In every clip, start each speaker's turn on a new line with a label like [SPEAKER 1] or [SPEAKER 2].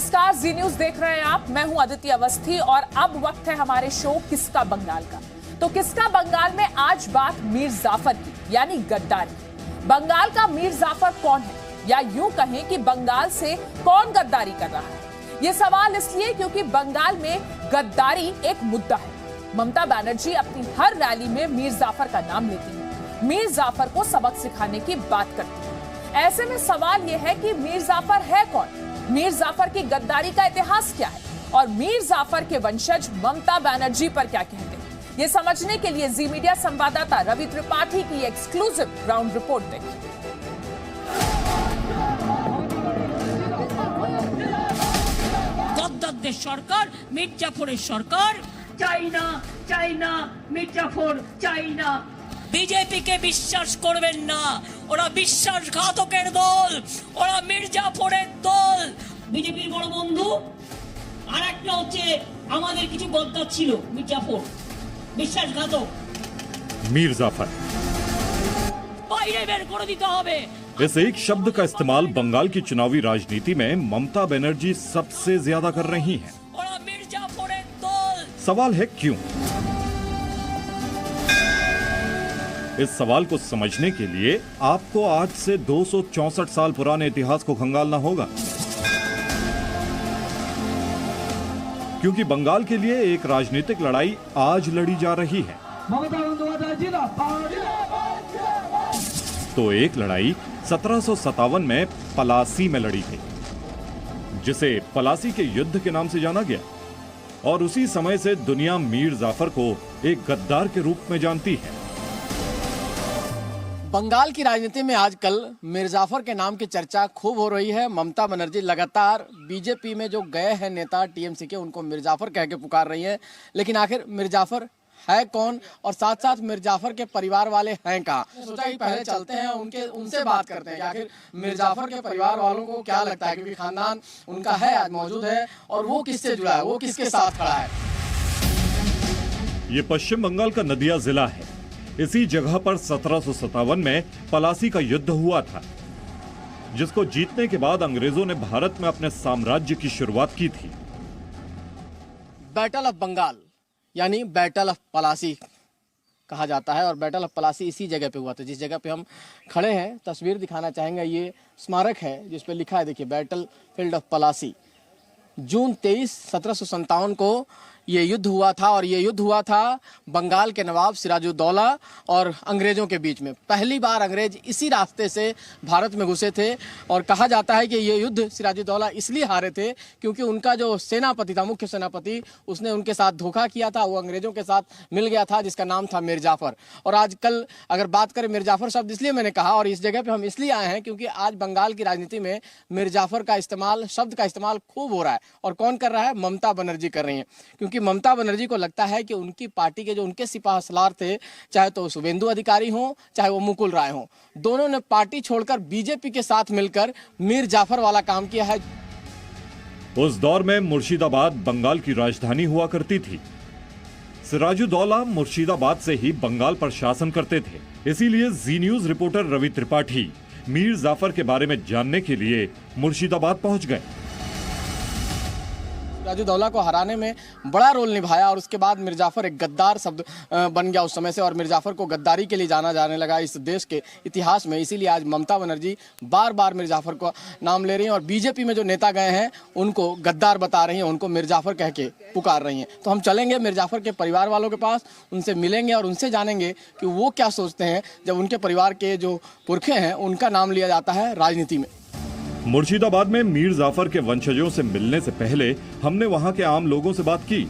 [SPEAKER 1] नमस्कार, जी न्यूज देख रहे हैं आप। मैं हूं अदिति अवस्थी और अब वक्त है हमारे शो किसका बंगाल का। तो किसका बंगाल में आज बात मीर जाफर की, यानी गद्दारी। बंगाल का मीर जाफर कौन है, या यूं कहें कि बंगाल से कौन गद्दारी कर रहा है। ये सवाल इसलिए क्योंकि बंगाल में गद्दारी एक मुद्दा है। ममता बनर्जी अपनी हर रैली में मीर जाफर का नाम लेती है, मीर जाफर को सबक सिखाने की बात करती है। ऐसे में सवाल यह है कि मीर जाफर है कौन, मीर जाफर की गद्दारी का इतिहास क्या है और मीर जाफर के वंशज ममता बनर्जी पर क्या कहते हैं। ये समझने के लिए जी मीडिया संवाददाता रवि त्रिपाठी की एक्सक्लूसिव ग्राउंड रिपोर्ट देखिए।
[SPEAKER 2] গদ্দারদের সরকার, মির্জাফরের সরকার চাই না, চাই না, মির্জাফর চাই না। বিজেপিকে বিশ্বাস করবেন না, ওরা বিশ্বাসঘাতকের দল, ওরা মির্জাফরের দল। বিজেপির বড় বন্ধু আর একটা হচ্ছে আমাদের কিছু গদ্দার ছিল, মির্জাফর বিশ্বাসঘাতক।
[SPEAKER 3] मीर जाफर,
[SPEAKER 2] বাইরে বের করে দিতে হবে।
[SPEAKER 3] इस एक शब्द का इस्तेमाल बंगाल की चुनावी राजनीति में ममता बनर्जी सबसे ज्यादा कर रही हैं।
[SPEAKER 2] ওরা মির্জাফরের দল।
[SPEAKER 3] सवाल है क्यों? इस सवाल को समझने के लिए आपको आज से 264 साल पुराने इतिहास को खंगालना होगा, क्योंकि बंगाल के लिए एक राजनीतिक लड़ाई आज लड़ी जा रही है। तो एक लड़ाई 1757 में पलासी में लड़ी गई, जिसे पलासी के युद्ध के नाम से जाना गया, और उसी समय से दुनिया मीर जाफर को एक गद्दार के रूप में जानती है।
[SPEAKER 4] बंगाल की राजनीति में आजकल मीर जाफर के नाम की चर्चा खूब हो रही है। ममता बनर्जी लगातार बीजेपी में जो गए हैं नेता टीएमसी के, उनको मीर जाफर कह के पुकार रही है। लेकिन आखिर मीर जाफर है कौन और साथ साथ मीर जाफर के परिवार वाले हैं कहाँ? सोचा कि पहले चलते हैं उनसे बात करते हैं कि आखिर मीर जाफर के परिवार वालों को क्या लगता है, क्योंकि खानदान उनका है, आज मौजूद है, और वो किससे जुड़ा है, वो किसके साथ खड़ा है।
[SPEAKER 3] ये पश्चिम बंगाल का नदिया जिला है। इसी जगह पर 1757 में पलासी का युद्ध हुआ था, जिसको जीतने के बाद अंग्रेजों ने भारत में अपने साम्राज्य की शुरुआत की थी।
[SPEAKER 4] बैटल ऑफ बंगाल यानी बैटल ऑफ पलासी कहा जाता है, और बैटल ऑफ पलासी इसी जगह पे हुआ था जिस जगह पे हम खड़े हैं। तस्वीर दिखाना चाहेंगे, ये स्मारक है जिस पे लिखा है, देखिए, बैटल फील्ड ऑफ पलासी। जून 23, 1757 को ये युद्ध हुआ था, और ये युद्ध हुआ था बंगाल के नवाब सिराजुद्दौला और अंग्रेजों के बीच में। पहली बार अंग्रेज इसी रास्ते से भारत में घुसे थे, और कहा जाता है कि ये युद्ध सिराजुद्दौला इसलिए हारे थे क्योंकि उनका जो सेनापति था, मुख्य सेनापति, उसने उनके साथ धोखा किया था, वो अंग्रेजों के साथ मिल गया था, जिसका नाम था मीर जाफर। और आजकल अगर बात करें, मीर जाफर शब्द इसलिए मैंने कहा और इस जगह पर हम इसलिए आए हैं क्योंकि आज बंगाल की राजनीति में मीर जाफर का इस्तेमाल, शब्द का इस्तेमाल खूब हो रहा है। और कौन कर रहा है? ममता बनर्जी कर रही है, क्योंकि ममता बनर्जी को लगता है कि उनकी पार्टी के जो उनके सिपाहसलार थे, चाहे तो शुभेंदु अधिकारी हो चाहे वो मुकुल राय हो, दोनों ने पार्टी छोड़कर बीजेपी के साथ मिलकर मीर जाफर वाला काम किया है।
[SPEAKER 3] उस दौर में मुर्शिदाबाद बंगाल की राजधानी हुआ करती थी। सिराजुद्दौला मुर्शिदाबाद से ही बंगाल पर शासन करते थे। इसीलिए जी न्यूज रिपोर्टर रवि त्रिपाठी मीर जाफर के बारे में जानने के लिए मुर्शिदाबाद पहुंच गए।
[SPEAKER 4] सिराजुद्दौला को हराने में बड़ा रोल निभाया, और उसके बाद मीर जाफर एक गद्दार शब्द बन गया उस समय से, और मीर जाफर को गद्दारी के लिए जाना जाने लगा इस देश के इतिहास में। इसीलिए आज ममता बनर्जी बार बार मीर जाफर को नाम ले रही हैं, और बीजेपी में जो नेता गए हैं उनको गद्दार बता रही हैं, उनको मीर जाफर कह के पुकार रही हैं। तो हम चलेंगे मीर जाफर के परिवार वालों के पास, उनसे मिलेंगे और उनसे जानेंगे कि वो क्या सोचते हैं जब उनके परिवार के जो पुरखे हैं उनका नाम लिया जाता है राजनीति में।
[SPEAKER 3] मुर्शिदाबाद में मीर जाफर के वंशजों से मिलने से पहले हमने वहां के आम लोगों से बात की।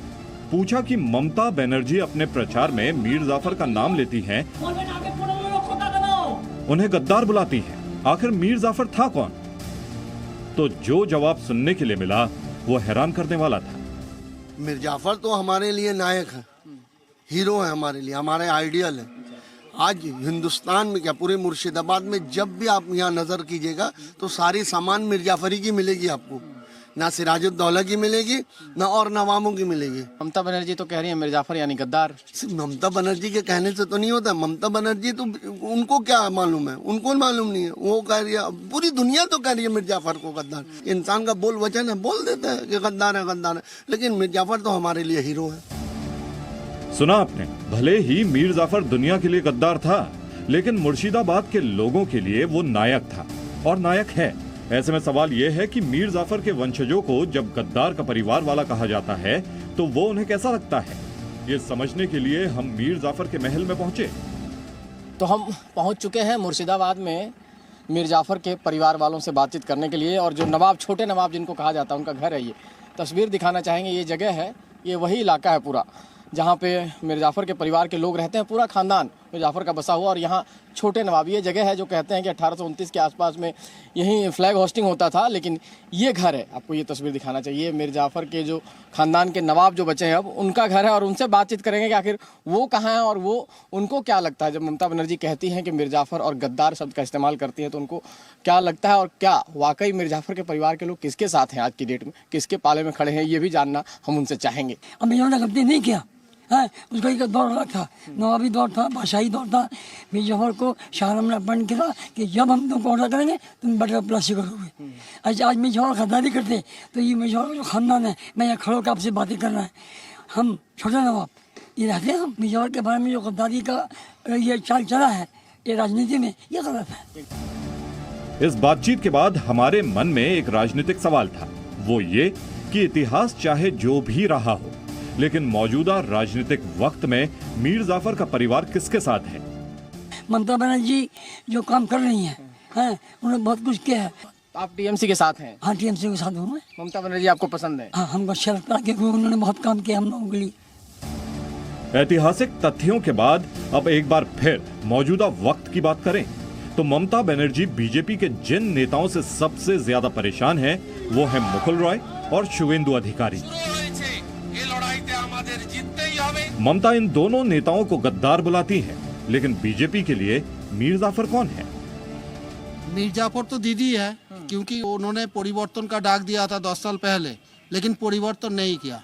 [SPEAKER 3] पूछा कि ममता बनर्जी अपने प्रचार में मीर जाफर का नाम लेती हैं, उन्हें गद्दार बुलाती हैं, आखिर मीर जाफर था कौन? तो जो जवाब सुनने के लिए मिला वो हैरान करने वाला था।
[SPEAKER 5] मीर जाफर तो हमारे लिए नायक है, हीरो है, हमारे लिए हमारे आइडियल है। आज हिंदुस्तान में क्या, पूरे मुर्शिदाबाद में जब भी आप यहाँ नजर कीजिएगा तो सारी सामान मीर जाफरी की मिलेगी आपको। ना सिराजुद्दौला की मिलेगी, ना और नवामों की मिलेगी।
[SPEAKER 4] ममता बनर्जी तो कह रही है मिर्जाफर यानी गद्दार।
[SPEAKER 5] सिर्फ ममता बनर्जी के कहने से तो नहीं होता। ममता बनर्जी तो उनको क्या मालूम है, उनको मालूम नहीं है। वो कह रही है, पूरी दुनिया तो कह रही है मिर्जाफर को गद्दार। इंसान का बोल वचन है, बोल देते हैं कि गद्दार है गद्दार है, लेकिन मिर्जाफर तो हमारे लिए हीरो है।
[SPEAKER 3] सुना आपने, भले ही मीर जाफर दुनिया के लिए गद्दार था, लेकिन मुर्शिदाबाद के लोगों के लिए वो नायक था और नायक है। ऐसे में सवाल यह है कि मीर जाफर के वंशजों को जब गद्दार का परिवार वाला कहा जाता है तो वो उन्हें कैसा लगता है, ये समझने के लिए हम मीर जाफर के महल में पहुंचे।
[SPEAKER 4] तो हम पहुंच चुके हैं मुर्शिदाबाद में मीर जाफर के परिवार वालों से बातचीत करने के लिए, और जो नवाब, छोटे नवाब जिनको कहा जाता है, उनका घर है। ये तस्वीर दिखाना चाहेंगे। ये जगह है, ये वही इलाका है पूरा जहाँ पे मीर जाफर के परिवार के लोग रहते हैं, पूरा खानदान मीर जाफर का बसा हुआ। और यहाँ छोटे नवाब, ये जगह है जो कहते हैं कि 1829 के आसपास में यहीं फ्लैग होस्टिंग होता था। लेकिन ये घर है, आपको ये तस्वीर दिखाना चाहिए। मीर जाफर के जो खानदान के नवाब जो बचे हैं अब, उनका घर है, और उनसे बातचीत करेंगे कि आखिर वो कहाँ हैं और वो उनको क्या लगता है। जब ममता बनर्जी कहती हैं कि मीर जाफर और गद्दार शब्द का इस्तेमाल करती हैं, तो उनको क्या लगता है, और क्या वाकई मीर जाफर के परिवार के लोग किसके साथ हैं आज की डेट में, किसके पाले में खड़े हैं, ये भी जानना हम उनसे चाहेंगे।
[SPEAKER 6] अब इन्होंने गलती नहीं किया है, उसका एक दौर अलग था, नवाबी दौर था, बादशाही दौर था। मीर जाफर को शाहजहां ने अपॉइंट किया कि जब हम तुमको ऑर्डर करेंगे तुम बटर प्लास्टिक करोगे। आज मीर जाफर खरीदारी करते तो ये मीर जाफर जो खानदान है, मैं यहाँ खड़ो कर आपसे बातें करना है। हम छोटे नवाब ये रहते हैं, हम मीर जाफर के बारे में जो गद्दारी का ये चाल चला है ये राजनीति में, ये गलत है।
[SPEAKER 3] इस बातचीत के बाद हमारे मन में एक राजनीतिक सवाल था, वो ये कि इतिहास चाहे जो भी रहा हो, लेकिन मौजूदा राजनीतिक वक्त में मीर जाफर का परिवार किसके साथ है।
[SPEAKER 6] ममता बनर्जी जो काम कर रही हैं, उन्होंने बहुत कुछ किया है।
[SPEAKER 4] आप टीएमसी के साथ हैं?
[SPEAKER 6] हाँ, टीएमसी के साथ हूँ मैं।
[SPEAKER 4] ममता बनर्जी आपको पसंद है?
[SPEAKER 6] हाँ, हमको अच्छा लगता है क्योंकि उन्होंने बहुत काम किया हम लोगों के लिए।
[SPEAKER 3] ऐतिहासिक तथ्यों के बाद अब एक बार फिर मौजूदा वक्त की बात करें तो ममता बनर्जी बीजेपी के जिन नेताओं से सबसे ज्यादा परेशान है वो है मुकुल रॉय और शुवेंदु अधिकारी। ममता इन दोनों नेताओं को गद्दार बुलाती है, लेकिन बीजेपी के लिए मीर जाफर कौन है?
[SPEAKER 7] मीर जाफर तो दीदी है, क्योंकि उन्होंने परिवर्तन का डाक दिया था 10 साल पहले, लेकिन परिवर्तन नहीं किया।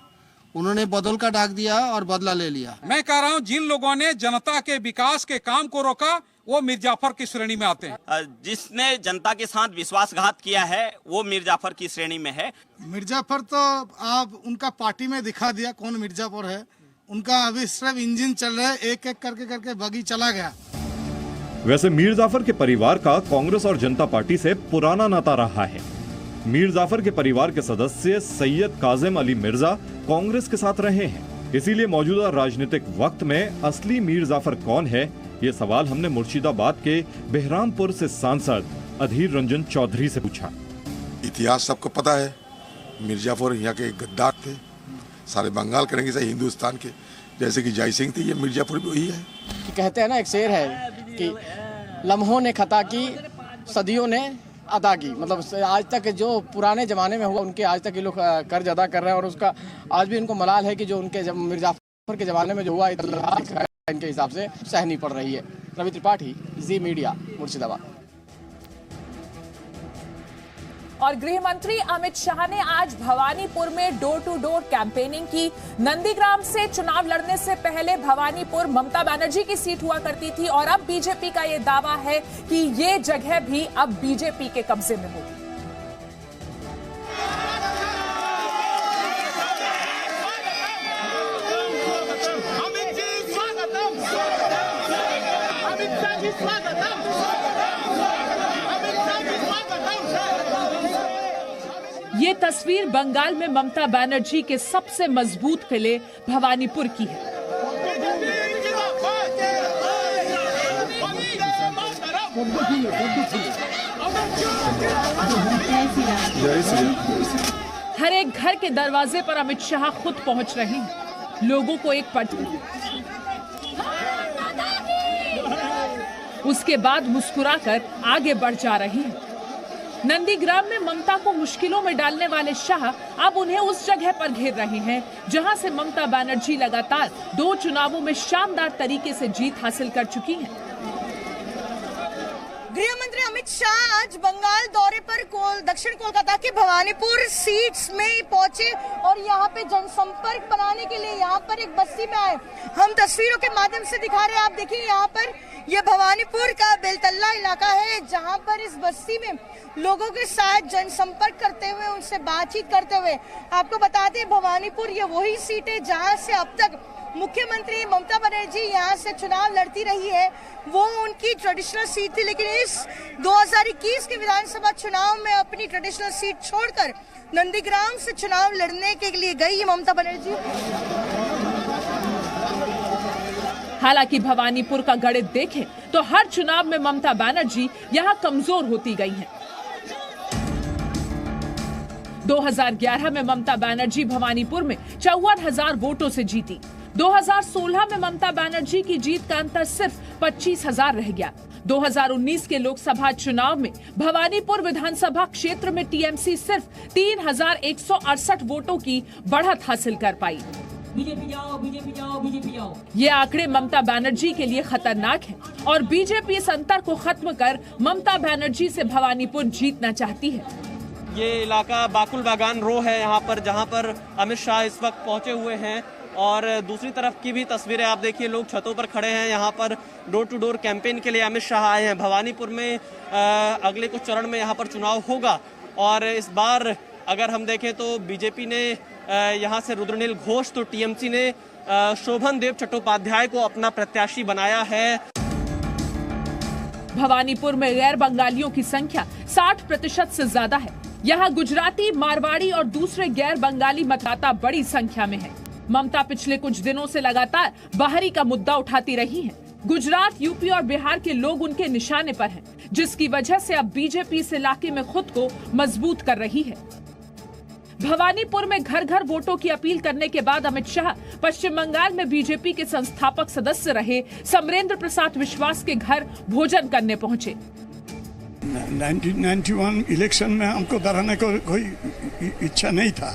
[SPEAKER 7] उन्होंने बदल का डाक दिया और बदला ले लिया।
[SPEAKER 8] मैं कह रहा हूँ जिन लोगों ने जनता के विकास के काम को रोका वो मीर जाफर की श्रेणी में आते हैं।
[SPEAKER 9] जिसने जनता के साथ विश्वासघात किया है वो मीर जाफर की श्रेणी में है।
[SPEAKER 10] मीर जाफर तो आप उनका पार्टी में दिखा दिया कौन मीर जाफर है। उनका अभी सिर्फ इंजन चल रहा है, एक एक करके बगी चला गया।
[SPEAKER 3] वैसे मीर जाफर के परिवार का कांग्रेस और जनता पार्टी से पुराना नाता रहा है। मीर जाफर के परिवार के सदस्य सैयद काजिम अली मिर्जा कांग्रेस के साथ रहे हैं, इसीलिए मौजूदा राजनीतिक वक्त में असली मीर जाफर कौन है, ये सवाल हमने मुर्शिदाबाद के बेहरामपुर से सांसद अधीर रंजन चौधरी से पूछा।
[SPEAKER 11] इतिहास सबको पता है, मीर जाफर यहाँ के गद्दार थे, सारे बंगाल करेंगे से हिंदुस्तान के, जैसे कि जय सिंह थे, ये मिर जाफर भी वही है।
[SPEAKER 4] कहते हैं ना, एक शेर है कि लम्हों ने खता की, सदियों ने अदा की। मतलब आज तक जो पुराने जमाने में हुआ उनके आज तक ये लोग कर्ज अदा कर रहे हैं, और उसका आज भी इनको मलाल है कि जो उनके जब मीर जाफर के जमाने में जो हुआ इनके हिसाब से सहनी पड़ रही है। रवि त्रिपाठी, जी मीडिया, मुर्शिदाबाद।
[SPEAKER 1] और गृह मंत्री अमित शाह ने आज भवानीपुर में डोर टू डोर कैंपेनिंग की। नंदीग्राम से चुनाव लड़ने से पहले भवानीपुर ममता बनर्जी की सीट हुआ करती थी, और अब बीजेपी का ये दावा है कि ये जगह भी अब बीजेपी के कब्जे में होगी। ये तस्वीर बंगाल में ममता बनर्जी के सबसे मजबूत किले भवानीपुर की है। हर एक घर के दरवाजे पर अमित शाह खुद पहुंच रहे हैं, लोगों को एक पट, उसके बाद मुस्कुराकर आगे बढ़ जा रहे हैं। नंदीग्राम में ममता को मुश्किलों में डालने वाले शाह अब उन्हें उस जगह पर घेर रहे हैं जहां से ममता बनर्जी लगातार 2 चुनावों में शानदार तरीके से जीत हासिल कर चुकी हैं।
[SPEAKER 12] गृह मंत्री अमित शाह आज बंगाल दौरे पर दक्षिण कोलकाता के भवानीपुर सीट्स में पहुंचे और यहाँ पे जनसंपर्क बनाने के लिए यहाँ पर एक बस्ती में आए। हम तस्वीरों के माध्यम से दिखा रहे हैं, आप देखिए यहाँ पर ये भवानीपुर का बेलतल्ला इलाका है जहाँ पर इस बस्ती में लोगों के साथ जनसंपर्क करते हुए उनसे बातचीत करते हुए आपको बताते हैं भवानीपुर ये वही सीट है जहाँ से अब तक मुख्यमंत्री ममता बनर्जी यहाँ से चुनाव लड़ती रही है। वो उनकी ट्रेडिशनल सीट थी, लेकिन इस 2021 के विधानसभा चुनाव में अपनी ट्रेडिशनल सीट छोड़कर नंदीग्राम से चुनाव लड़ने के लिए गई ममता बनर्जी।
[SPEAKER 1] हालांकि भवानीपुर का गणित देखें तो हर चुनाव में ममता बनर्जी यहां कमजोर होती गई हैं। 2011 में ममता बनर्जी भवानीपुर में 54,000 वोटों से जीती। 2016 में ममता बनर्जी की जीत का अंतर सिर्फ 25,000 रह गया। 2019 के लोकसभा चुनाव में भवानीपुर विधानसभा क्षेत्र में टीएमसी सिर्फ 3,168 वोटों की बढ़त हासिल कर पाई।
[SPEAKER 2] बीजेपी जाओ, बीजेपी जाओ, बीजेपी जाओ।
[SPEAKER 1] ये आंकड़े ममता बनर्जी के लिए खतरनाक हैं और बीजेपी इस अंतर को खत्म कर ममता बनर्जी से भवानीपुर जीतना चाहती है।
[SPEAKER 13] ये इलाका बाकुल बागान रो है यहाँ पर, जहाँ पर अमित शाह इस वक्त पहुंचे हुए हैं और दूसरी तरफ की भी तस्वीरें आप देखिए, लोग छतों पर खड़े हैं। यहाँ पर डोर टू डोर कैंपेन के लिए अमित शाह आए हैं। भवानीपुर में अगले कुछ चरण में यहाँ पर चुनाव होगा और इस बार अगर हम देखें तो बीजेपी ने यहाँ से रुद्रनील घोष तो टीएमसी ने शोभन देव चट्टोपाध्याय को अपना प्रत्याशी बनाया है।
[SPEAKER 1] भवानीपुर में गैर बंगालियों की संख्या 60% से ज्यादा है। यहाँ गुजराती, मारवाड़ी और दूसरे गैर बंगाली मतदाता बड़ी संख्या में हैं। ममता पिछले कुछ दिनों से लगातार बाहरी का मुद्दा उठाती रही हैं। गुजरात, यूपी और बिहार के लोग उनके निशाने पर हैं, जिसकी वजह से अब बीजेपी इस इलाके में खुद को मजबूत कर रही है। भवानीपुर में घर घर वोटों की अपील करने के बाद अमित शाह पश्चिम बंगाल में बीजेपी के संस्थापक सदस्य रहे समरेंद्र प्रसाद विश्वास के घर भोजन करने पहुंचे।
[SPEAKER 14] 1991 इलेक्शन में हमको डराने को कोई इच्छा नहीं था,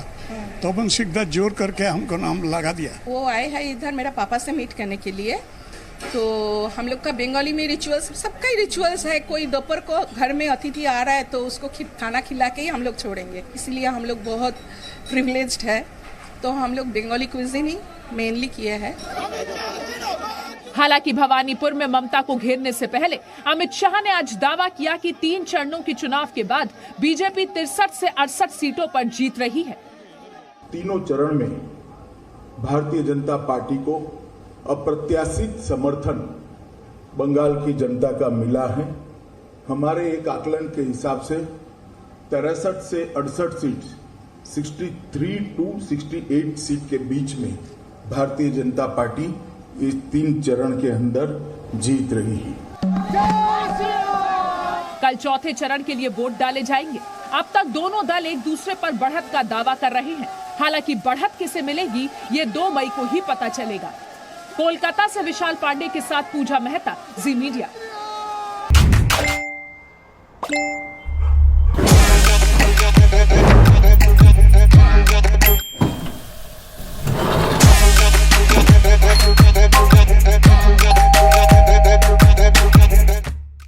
[SPEAKER 14] तो हम सीधा जोर करके हमको नाम लगा दिया।
[SPEAKER 15] वो आए हैं इधर मेरा पापा से मीट करने के लिए, तो हम लोग का बंगाली में रिचुअल्स, सबका ही रिचुअल्स है। कोई दोपहर को घर में अतिथि आ रहा है तो उसको खाना खिला के ही हम लोग छोड़ेंगे, इसलिए हम लोग बहुत प्रिविलेज्ड है। तो हम लोग बंगाली क्विज़िन ही मेनली किए हैं।
[SPEAKER 1] हालांकि भवानीपुर में ममता को घेरने से पहले अमित शाह ने आज दावा किया कि 3 चरणों के चुनाव के बाद बीजेपी 63 से 68 सीटों पर जीत रही है।
[SPEAKER 16] तीनों चरण में भारतीय जनता पार्टी को अप्रत्याशित समर्थन बंगाल की जनता का मिला है। हमारे एक आकलन के हिसाब से 63 से 68 सीट, 63 टू 68 सीट के बीच में भारतीय जनता पार्टी इस 3 चरण के अंदर जीत रही है।
[SPEAKER 1] कल चौथे चरण के लिए वोट डाले जाएंगे। अब तक दोनों दल एक दूसरे पर बढ़त का दावा कर रहे हैं। हालांकि बढ़त किसे मिलेगी ये 2 मई को ही पता चलेगा। कोलकाता से विशाल पांडे के साथ पूजा मेहता, जी मीडिया।